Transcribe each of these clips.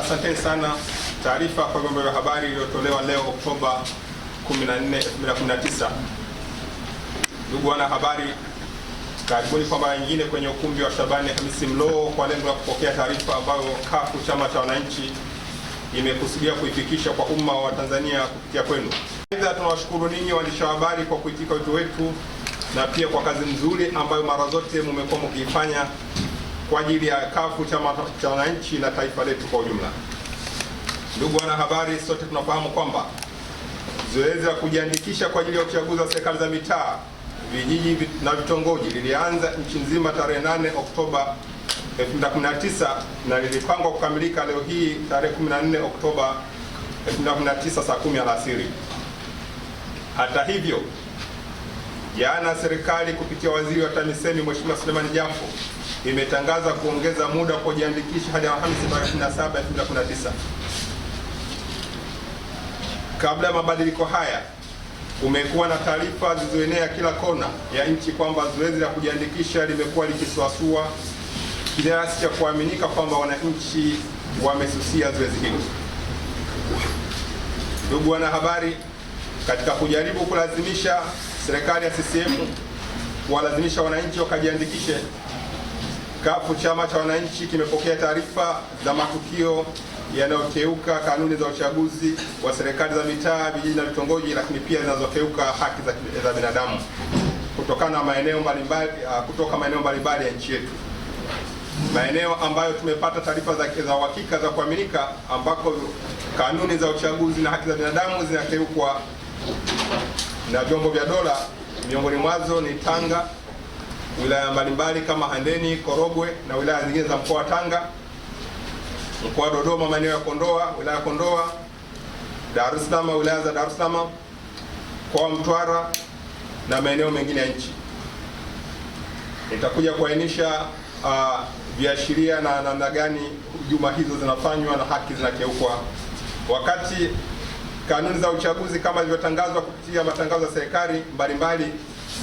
Asante sana. Taarifa kwa vyombo vya habari iliyotolewa leo Oktoba 14, 2019. Ndugu wanahabari, karibuni kwa mara nyingine kwenye ukumbi wa Shabani Hamisi Mlowo kwa lengo la kupokea taarifa ambayo CUF Chama cha Wananchi imekusudia kuifikisha kwa umma wa Tanzania kupitia kwenu. Aidha, tunawashukuru ninyi waandishi wa habari kwa kuitika wito wetu na pia kwa kazi nzuri ambayo mara zote mmekuwa mkiifanya kwa ajili ya CUF Chama cha Wananchi na taifa letu kwa ujumla. Ndugu wanahabari, sote tunafahamu kwamba zoezi la kujiandikisha kwa ajili ya uchaguzi wa serikali za mitaa, vijiji na vitongoji lilianza nchi nzima tarehe 8 Oktoba 2019 na lilipangwa kukamilika leo hii tarehe 14 Oktoba 2019 saa 10 alasiri. Hata hivyo, jana serikali kupitia waziri wa TAMISEMI Mheshimiwa Suleiman Jafo imetangaza kuongeza muda wa kujiandikisha hadi Alhamisi tarehe 27 2019. Kabla ya mabadiliko haya, kumekuwa na taarifa zilizoenea kila kona ya nchi kwamba zoezi la kujiandikisha limekuwa likisuasua kiasi cha kuaminika kwamba wananchi wamesusia zoezi hilo. Ndugu wanahabari, katika kujaribu kulazimisha serikali ya CCM kuwalazimisha wananchi wakajiandikishe, CUF Chama cha Wananchi kimepokea taarifa za matukio yanayokeuka kanuni za uchaguzi wa serikali za mitaa, vijiji na vitongoji, lakini pia zinazokeuka haki za binadamu kutoka maeneo mbalimbali ya nchi yetu. Maeneo ambayo tumepata taarifa za uhakika za kuaminika ambako kanuni za uchaguzi na haki za binadamu zinakeukwa na vyombo vya dola, miongoni mwazo ni Tanga, wilaya mbalimbali kama Handeni, Korogwe na wilaya zingine za mkoa wa Tanga, mkoa wa Dodoma, maeneo ya Kondoa, wilaya ya Kondoa, Dar es Salaam, wilaya za Dar es Salaam, mkoa wa Mtwara na maeneo mengine ya nchi. Nitakuja kuainisha viashiria na namna gani hujuma hizo zinafanywa na haki zinakeukwa, wakati kanuni za uchaguzi kama zilivyotangazwa kupitia matangazo ya serikali mbalimbali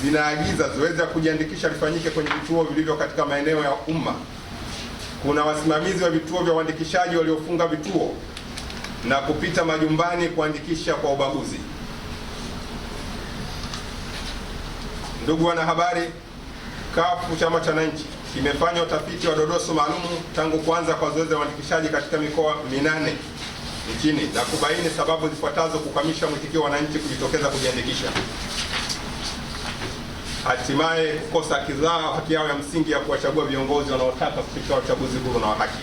zinaagiza zoezi la kujiandikisha lifanyike kwenye vituo vilivyo katika maeneo ya umma. Kuna wasimamizi wa vituo vya uandikishaji waliofunga vituo na kupita majumbani kuandikisha kwa ubaguzi. Ndugu wanahabari, CUF Chama cha Wananchi kimefanya utafiti wa dodoso maalum tangu kuanza kwa zoezi la uandikishaji katika mikoa 8 nchini na kubaini sababu zifuatazo kukwamisha mwitikio wa wananchi kujitokeza kujiandikisha, hatimaye kukosa haki yao ya msingi ya kuwachagua viongozi wanaotaka kupitia uchaguzi huru na wa haki.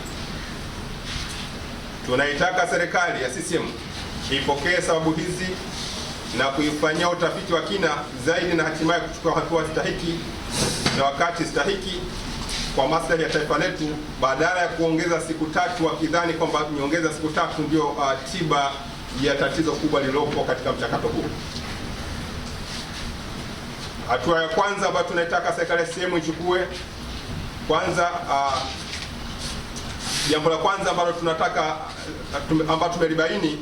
Tunaitaka serikali ya CCM ipokee sababu hizi na kuifanyia utafiti wa kina zaidi na hatimaye kuchukua hatua stahiki na wakati stahiki kwa maslahi ya taifa letu, badala ya kuongeza siku 3 wakidhani kwamba niongeza siku 3 ndio tiba ya tatizo kubwa lililopo katika mchakato huu. Hatua ya kwanza ambayo tunaitaka serikali ya CCM ichukue, kwanza jambo la kwanza ambalo tunataka ambalo tumelibaini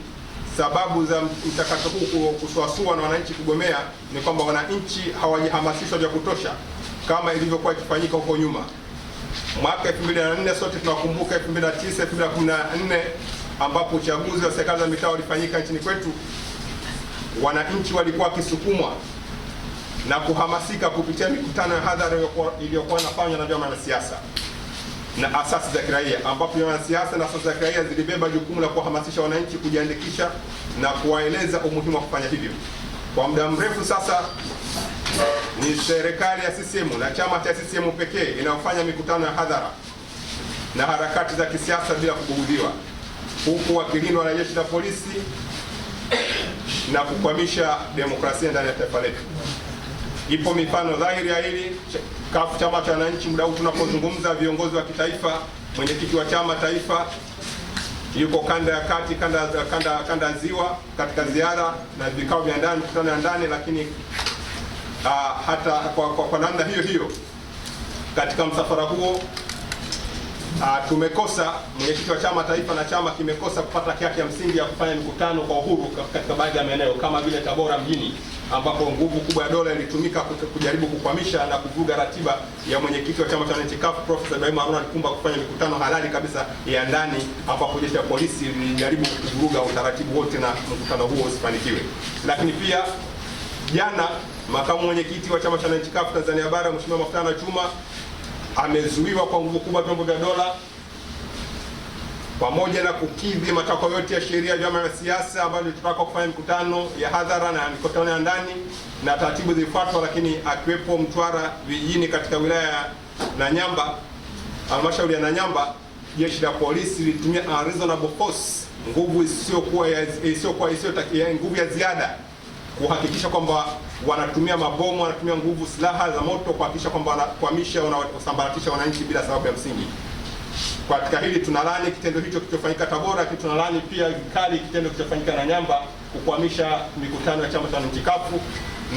sababu za mchakato huu kusuasua na wananchi kugomea ni kwamba wananchi hawajahamasishwa vya kutosha kama ilivyokuwa ikifanyika huko nyuma. Mwaka 2004 sote tunakumbuka 2009, 2014 ambapo uchaguzi wa serikali za mitaa ulifanyika nchini kwetu. Wananchi walikuwa wakisukumwa na kuhamasika kupitia mikutano ya hadhara iliyokuwa inafanywa na vyama vya siasa na asasi za kiraia, ambapo vyama vya siasa na asasi za kiraia zilibeba jukumu la kuhamasisha wananchi kujiandikisha na kuwaeleza umuhimu wa kufanya hivyo. Kwa muda mrefu sasa ni serikali ya CCM na chama cha CCM pekee inayofanya mikutano ya hadhara na harakati za kisiasa bila kubugudiwa, huku wakilindwa na jeshi la polisi na kukwamisha demokrasia ndani ya taifa letu. Ipo mifano dhahiri ya hili. CUF Chama cha Wananchi, muda huu tunapozungumza, viongozi wa kitaifa, mwenyekiti wa chama taifa yuko kanda ya kati, kanda ziwa katika ziara na vikao vya ndani, mikutano ya ndani, lakini hata kwa namna hiyo katika msafara huo tumekosa mwenyekiti wa chama taifa na chama kimekosa kupata haki ya msingi ya kufanya mikutano kwa uhuru katika baadhi ya maeneo kama vile Tabora mjini ambapo nguvu kubwa ya dola ilitumika kujaribu kukwamisha na kuvuruga ratiba ya mwenyekiti wa chama cha wananchi CUF Profesa Ibrahim Haruna Lipumba kufanya mikutano halali kabisa ya ndani, ambapo jeshi la polisi lilijaribu kuvuruga utaratibu wote na mkutano huo usifanikiwe. Lakini pia jana makamu mwenyekiti wa chama cha wananchi CUF Tanzania Bara Mheshimiwa Mafutana Chuma amezuiwa kwa nguvu kubwa vyombo vya dola, pamoja na kukidhi matakwa yote ya sheria ya vyama vya siasa ambayo tulitaka kufanya mikutano ya hadhara na mikutano ya ndani na taratibu zilifuatwa, lakini akiwepo Mtwara vijijini katika wilaya ya Nanyamba, halmashauri ya Nanyamba, jeshi la polisi lilitumia unreasonable force, nguvu isiyokuwa nguvu ya ziada, kuhakikisha kwamba wanatumia mabomu, wanatumia nguvu, silaha za moto kuhakikisha kwamba wanakwamisha, wanasambaratisha wananchi bila sababu ya msingi. Katika hili tunalani kitendo hicho kilichofanyika Tabora, lakini tunalani pia vikali kitendo kilichofanyika Nanyamba kukwamisha mikutano ya chama cha wananchi CUF,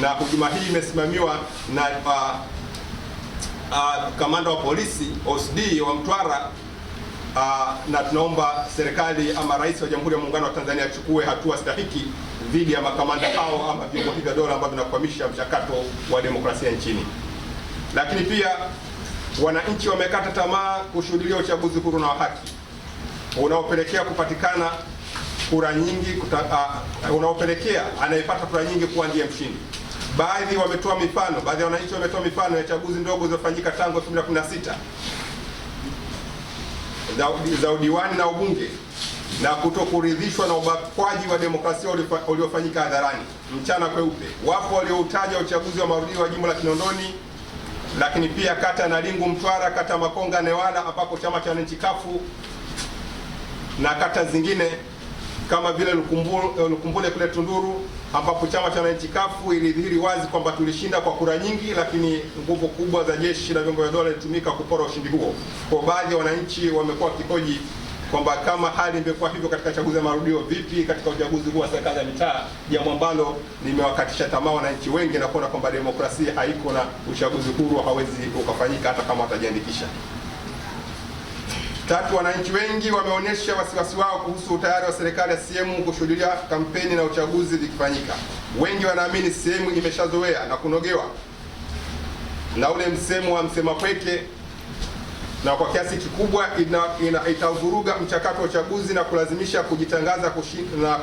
na hujuma hii imesimamiwa na kamanda wa polisi OCD wa Mtwara, na tunaomba serikali ama rais wa Jamhuri ya Muungano wa Tanzania achukue hatua stahiki dhidi ya makamanda hao ama viongozi vya dola ambao vinakwamisha mchakato wa demokrasia nchini. Lakini pia wananchi wamekata tamaa kushuhudia uchaguzi huru na wa haki unaopelekea kupatikana kura nyingi, unaopelekea anayepata kura nyingi kuwa ndiye mshindi. Baadhi ya wananchi wametoa mifano ya chaguzi ndogo zilizofanyika tangu 2016 za udiwani na ubunge, na kutokuridhishwa na ubakwaji wa demokrasia uliofanyika hadharani mchana kweupe. Wapo walioutaja uchaguzi wa marudio wa jimbo la Kinondoni, lakini pia kata ya Nalingu Mtwara, kata Makonga Newala ambapo chama cha wananchi CUF, na kata zingine kama vile Lukumbule kule Tunduru ambapo chama cha wananchi CUF ilidhihiri wazi kwamba tulishinda kwa kura nyingi, lakini nguvu kubwa za jeshi na vyombo vya dola ilitumika kupora ushindi huo. Kwa baadhi ya wananchi wamekuwa kihoji kwamba kama hali imekuwa hivyo katika chaguzi ya marudio, vipi katika uchaguzi huu wa serikali za mitaa, jambo ambalo limewakatisha tamaa wananchi wengi na kuona kwamba demokrasia haiko na uchaguzi huru hawezi ukafanyika hata kama watajiandikisha. Tatu, wananchi wengi wameonyesha wasiwasi wao kuhusu utayari wa serikali ya CCM kushuhudia kampeni na uchaguzi vikifanyika. Wengi wanaamini CCM imeshazoea na kunogewa na ule msemo wa msema pweke, na kwa kiasi kikubwa itavuruga mchakato wa uchaguzi na kulazimisha kujitangaza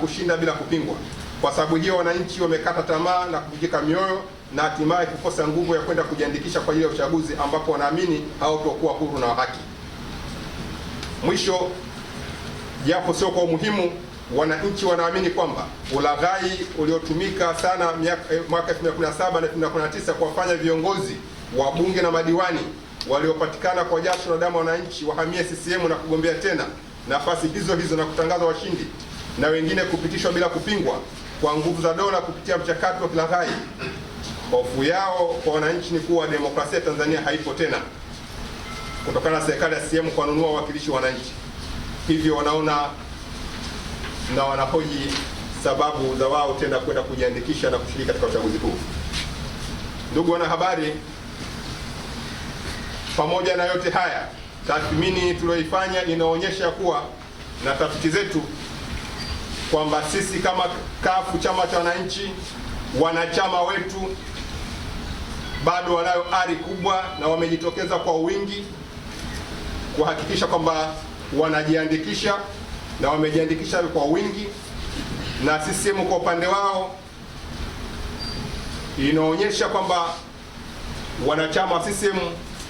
kushinda bila kupingwa. Kwa sababu hiyo wananchi wamekata tamaa na kuvunjika mioyo na hatimaye kukosa nguvu ya kwenda kujiandikisha kwa ajili ya uchaguzi ambapo wanaamini hautakuwa huru na haki. Mwisho, japo sio kwa umuhimu, wananchi wanaamini kwamba ulaghai uliotumika sana mwaka 2017 na 2019 kuwafanya viongozi wa bunge na madiwani waliopatikana kwa jasho na damu wananchi wahamie CCM na kugombea tena nafasi hizo hizo na kutangaza washindi, na wengine kupitishwa bila kupingwa kwa nguvu za dola kupitia mchakato wa kilaghai. Hofu yao kwa wananchi ni kuwa demokrasia Tanzania haipo tena kutokana na serikali ya CCM kuwanunua wawakilishi wa wananchi. Hivyo wanaona na wanahoji sababu za wao tena kwenda kujiandikisha na kushiriki katika uchaguzi huu. Ndugu wanahabari, pamoja na yote haya, tathmini tuliyoifanya inaonyesha kuwa na tafiti zetu kwamba sisi kama CUF, chama cha wananchi, wanachama wetu bado wanayo ari kubwa na wamejitokeza kwa wingi kuhakikisha kwamba wanajiandikisha na wamejiandikisha kwa wingi, na CCM kwa upande wao inaonyesha kwamba wanachama wa CCM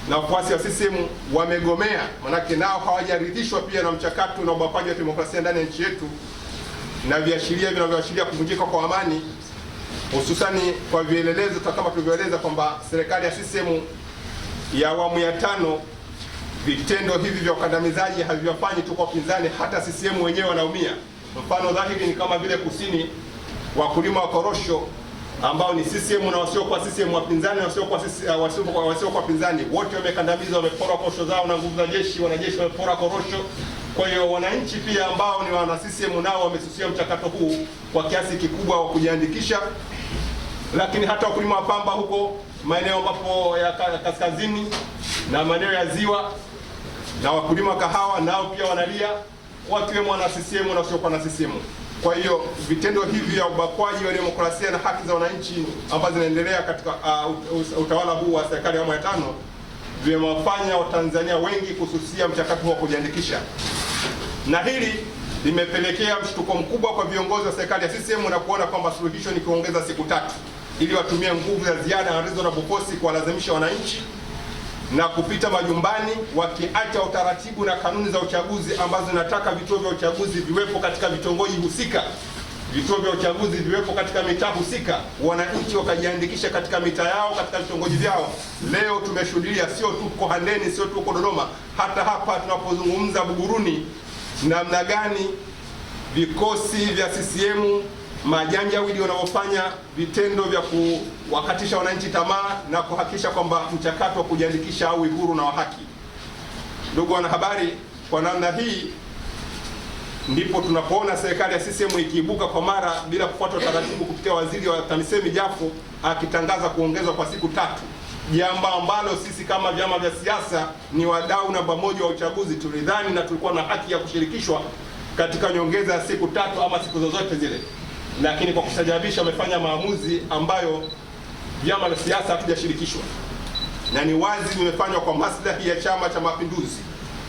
na wafuasi wa CCM wamegomea, manake nao hawajaridhishwa pia na mchakato na ubakaji wa demokrasia ndani ya nchi yetu na viashiria vinavyoashiria kuvunjika kwa amani, hususani kwa vielelezo kama tulivyoeleza kwamba serikali ya CCM ya awamu ya 5 vitendo hivi vya ukandamizaji haviwafanyi tu kwa upinzani, hata CCM wenyewe wanaumia. Mfano dhahiri ni kama vile Kusini, wakulima wa korosho ambao ni CCM na wasiokuwa CCM, wapinzani na wasiokuwa wapinzani, wote wamekandamizwa, wamepora korosho zao na nguvu za jeshi, wanajeshi wamepora korosho. Kwa hiyo wananchi pia ambao ni wana CCM nao wamesusia mchakato huu kwa kiasi kikubwa wa kujiandikisha. Lakini hata wakulima wa pamba huko maeneo ambapo ya kaskazini na maeneo ya ziwa na wakulima kahawa nao pia wanalia, wakiwemo wana CCM na wasiokuwa na CCM. Kwa hiyo vitendo hivi vya ubakwaji wa demokrasia na haki za wananchi ambazo zinaendelea katika utawala huu wa serikali ya awamu ya 5 vimewafanya Watanzania wengi kususia mchakato wa kujiandikisha, na hili limepelekea mshtuko mkubwa kwa viongozi wa serikali ya CCM na kuona kwamba suluhisho ni kuongeza siku 3 ili watumie nguvu za ziada na reasonable force kuwalazimisha wananchi na kupita majumbani, wakiacha utaratibu na kanuni za uchaguzi ambazo zinataka vituo vya uchaguzi viwepo katika vitongoji husika, vituo vya uchaguzi viwepo katika mitaa husika, wananchi wakajiandikisha katika mitaa yao, katika vitongoji vyao. Leo tumeshuhudia sio tu kwa Handeni, sio tu kwa Dodoma, hata hapa tunapozungumza Buguruni, namna gani vikosi vya CCM majanjawili wanaofanya vitendo vya kuwakatisha wananchi tamaa na kuhakikisha kwamba mchakato wa kujiandikisha au huru na wa haki. Ndugu wanahabari, kwa namna hii ndipo tunapoona serikali ya CCM ikiibuka kwa mara bila kufuata taratibu kupitia waziri wa TAMISEMI Jafo akitangaza kuongezwa kwa siku 3, jambo ambalo sisi kama vyama vya siasa ni wadau namba 1 wa uchaguzi tulidhani na tulikuwa na haki ya kushirikishwa katika nyongeza ya siku 3 ama siku zozote zile, lakini kwa kustajabisha wamefanya maamuzi ambayo vyama vya siasa hatujashirikishwa, na ni wazi vimefanywa kwa maslahi ya Chama cha Mapinduzi.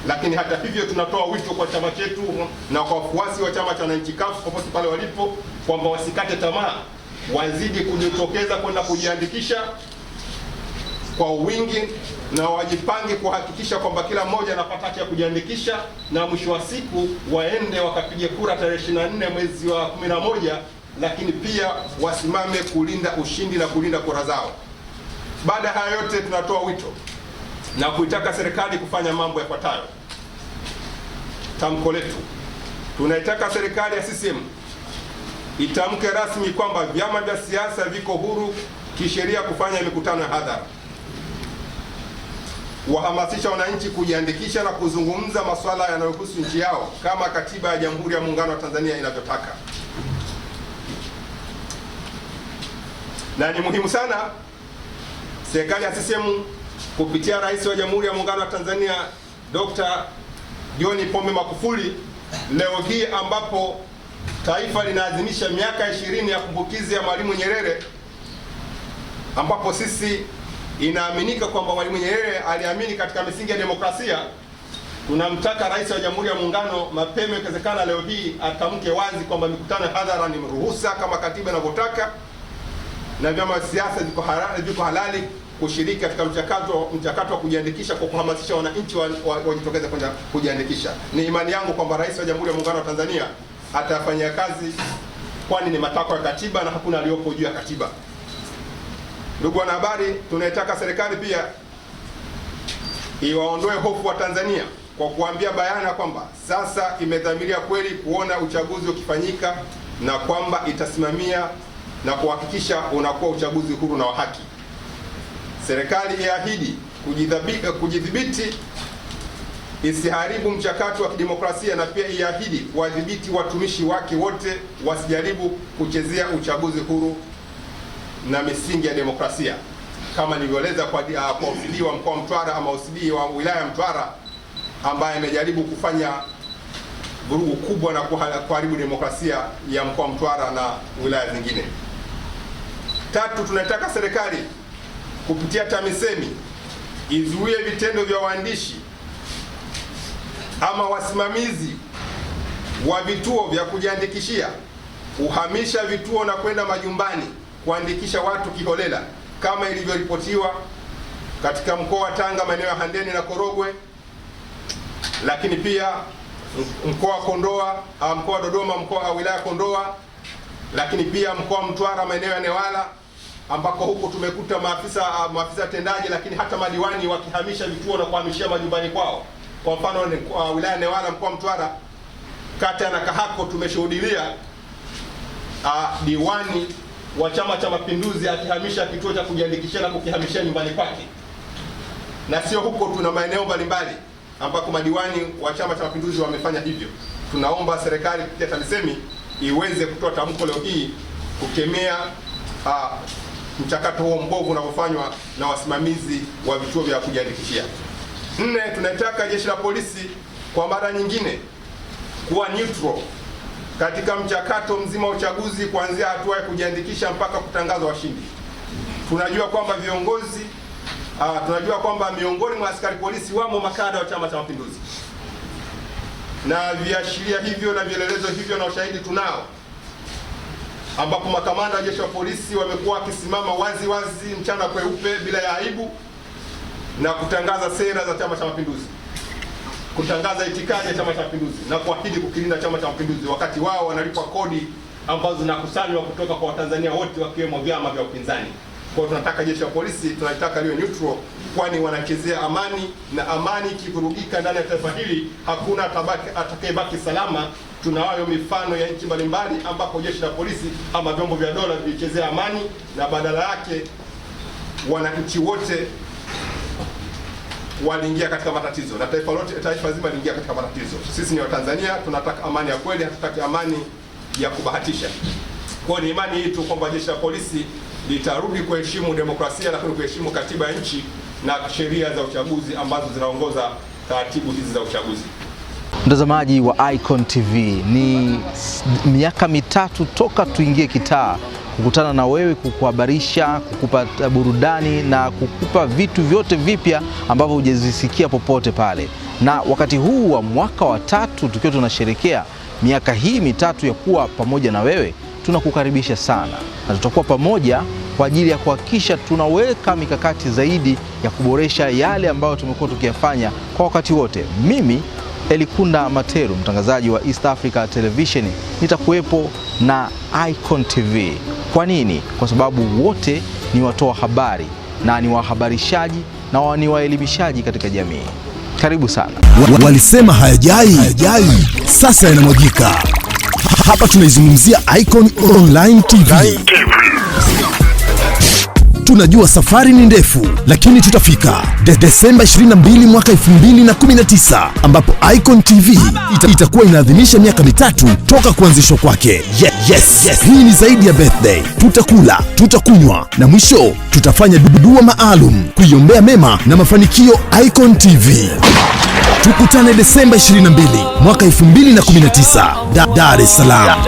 Lakini hata hivyo tunatoa wito kwa chama chetu na kwa wafuasi wa chama cha wananchi CUF popote pale walipo kwamba wasikate tamaa, wazidi kujitokeza kwenda kujiandikisha kwa wingi na wajipange kuhakikisha kwamba kila mmoja anapata haki ya kujiandikisha, na mwisho wa siku waende wakapige kura tarehe 24 mwezi wa 11, lakini pia wasimame kulinda ushindi na kulinda kura zao. Baada ya haya yote, tunatoa wito na kuitaka serikali kufanya mambo yafuatayo. Tamko letu, tunaitaka serikali ya CCM itamke rasmi kwamba vyama vya siasa viko huru kisheria kufanya mikutano ya hadhara, wahamasisha wananchi kujiandikisha na kuzungumza masuala yanayohusu nchi yao kama katiba ya Jamhuri ya Muungano wa Tanzania inavyotaka. Na ni muhimu sana serikali ya CCM kupitia Rais wa Jamhuri ya Muungano wa Tanzania Dr. John Pombe Magufuli, leo hii ambapo taifa linaadhimisha miaka 20 ya kumbukizi ya Mwalimu Nyerere, ambapo sisi inaaminika kwamba Mwalimu Nyerere aliamini katika misingi ya demokrasia, tunamtaka Rais wa Jamhuri ya Muungano mapema ikiwezekana leo hii atamke wazi kwamba mikutano ya hadhara ni ruhusa kama katiba inavyotaka, na vyama vya siasa viko halali kushiriki katika mchakato wa kujiandikisha kwa kuhamasisha wananchi wajitokeze kwenda kujiandikisha. Ni imani yangu kwamba Rais wa Jamhuri ya Muungano wa Tanzania atafanyia kazi, kwani ni matakwa ya katiba na hakuna aliyopo juu ya katiba. Ndugu wanahabari, tunaitaka serikali pia iwaondoe hofu wa Tanzania kwa kuambia bayana kwamba sasa imedhamiria kweli kuona uchaguzi ukifanyika na kwamba itasimamia na kuhakikisha unakuwa uchaguzi huru na wa haki. Serikali iahidi kujidhibiti isiharibu mchakato wa kidemokrasia, na pia iahidi kuwadhibiti watumishi wake wote wasijaribu kuchezea uchaguzi huru na misingi ya demokrasia, kama nilivyoeleza kwa OCD wa mkoa wa Mtwara ama OCD wa wilaya ya Mtwara ambaye amejaribu kufanya vurugu kubwa na kuharibu demokrasia ya mkoa wa Mtwara na wilaya zingine. 3, tunataka serikali kupitia TAMISEMI izuie vitendo vya waandishi ama wasimamizi wa vituo vya kujiandikishia kuhamisha vituo na kwenda majumbani kuandikisha watu kiholela kama ilivyoripotiwa katika mkoa wa Tanga, maeneo ya Handeni na Korogwe, lakini pia mkoa wa Kondoa, mkoa wa Dodoma, mkoa wa wilaya Kondoa, lakini pia mkoa wa Mtwara, maeneo ya Newala, ambako huko tumekuta maafisa tendaji lakini hata madiwani wakihamisha vituo na kuhamishia majumbani kwao. Kwa mfano wilaya ya Newala, mkoa wa Mtwara, kata ya Nakahako, tumeshuhudia diwani wa Chama cha Mapinduzi akihamisha kituo cha kujiandikishia na kukihamishia nyumbani kwake. Na sio huko, tuna maeneo mbalimbali ambako madiwani wa Chama cha Mapinduzi wamefanya hivyo. Tunaomba serikali kupitia TAMISEMI iweze kutoa tamko leo hii kukemea mchakato huo mbovu unaofanywa na wasimamizi wa vituo vya kujiandikishia. 4, tunataka jeshi la polisi kwa mara nyingine kuwa neutral katika mchakato mzima wa uchaguzi, kuanzia hatua ya kujiandikisha mpaka kutangaza washindi. Tunajua kwamba miongoni mwa askari polisi wamo makada wa Chama cha Mapinduzi, na viashiria hivyo na vielelezo hivyo na ushahidi tunao, ambapo makamanda wa jeshi la polisi wamekuwa wakisimama wazi wazi mchana kweupe bila ya aibu na kutangaza sera za Chama cha Mapinduzi, kutangaza itikadi ya Chama cha Mapinduzi na kuahidi kukilinda Chama cha Mapinduzi, wakati wao wanalipwa kodi ambazo zinakusanywa kutoka kwa Watanzania wote wakiwemo vyama vya upinzani. Kwa hiyo tunataka jeshi la polisi, tunataka liwe neutral, kwani wanachezea amani, na amani ikivurugika ndani ya taifa hili hakuna atakayebaki salama. Tunayo mifano ya nchi mbalimbali ambapo jeshi la polisi ama vyombo vya dola vilichezea amani na badala yake wananchi wote waliingia katika matatizo na taifa zima liingia katika matatizo. Sisi ni Watanzania, tunataka amani ya kweli, hatutaki amani ya kubahatisha. Kwa ni imani hii tu kwamba jeshi la polisi litarudi kuheshimu demokrasia, lakini kuheshimu katiba ya nchi na sheria za uchaguzi ambazo zinaongoza taratibu hizi za uchaguzi. Mtazamaji wa Icon TV, ni miaka mitatu toka tuingie kitaa kukutana na wewe, kukuhabarisha, kukupa burudani na kukupa vitu vyote vipya ambavyo hujazisikia popote pale. Na wakati huu wa mwaka wa 3 tukiwa tunasherehekea miaka hii mitatu ya kuwa pamoja na wewe, tunakukaribisha sana, na tutakuwa pamoja kwa ajili ya kuhakikisha tunaweka mikakati zaidi ya kuboresha yale ambayo tumekuwa tukiyafanya kwa wakati wote. Mimi Elikunda Materu, mtangazaji wa East Africa Television, nitakuwepo na Icon TV. Kwa nini? Kwa sababu wote ni watoa habari na ni wahabarishaji na ni waelimishaji katika jamii. Karibu sana. Walisema hayajai, sasa yanamwagika. Hapa tunaizungumzia Icon Online TV. Tunajua safari ni ndefu, lakini tutafika. Desemba 22 mwaka 2019 ambapo Icon TV itakuwa inaadhimisha miaka mitatu toka kuanzishwa kwake. Yes. Hii ni zaidi ya birthday. Tutakula, tutakunywa na mwisho tutafanya dua maalum kuiombea mema na mafanikio Icon TV. Tukutane Desemba 22 mwaka 2019, Dar es Salaam.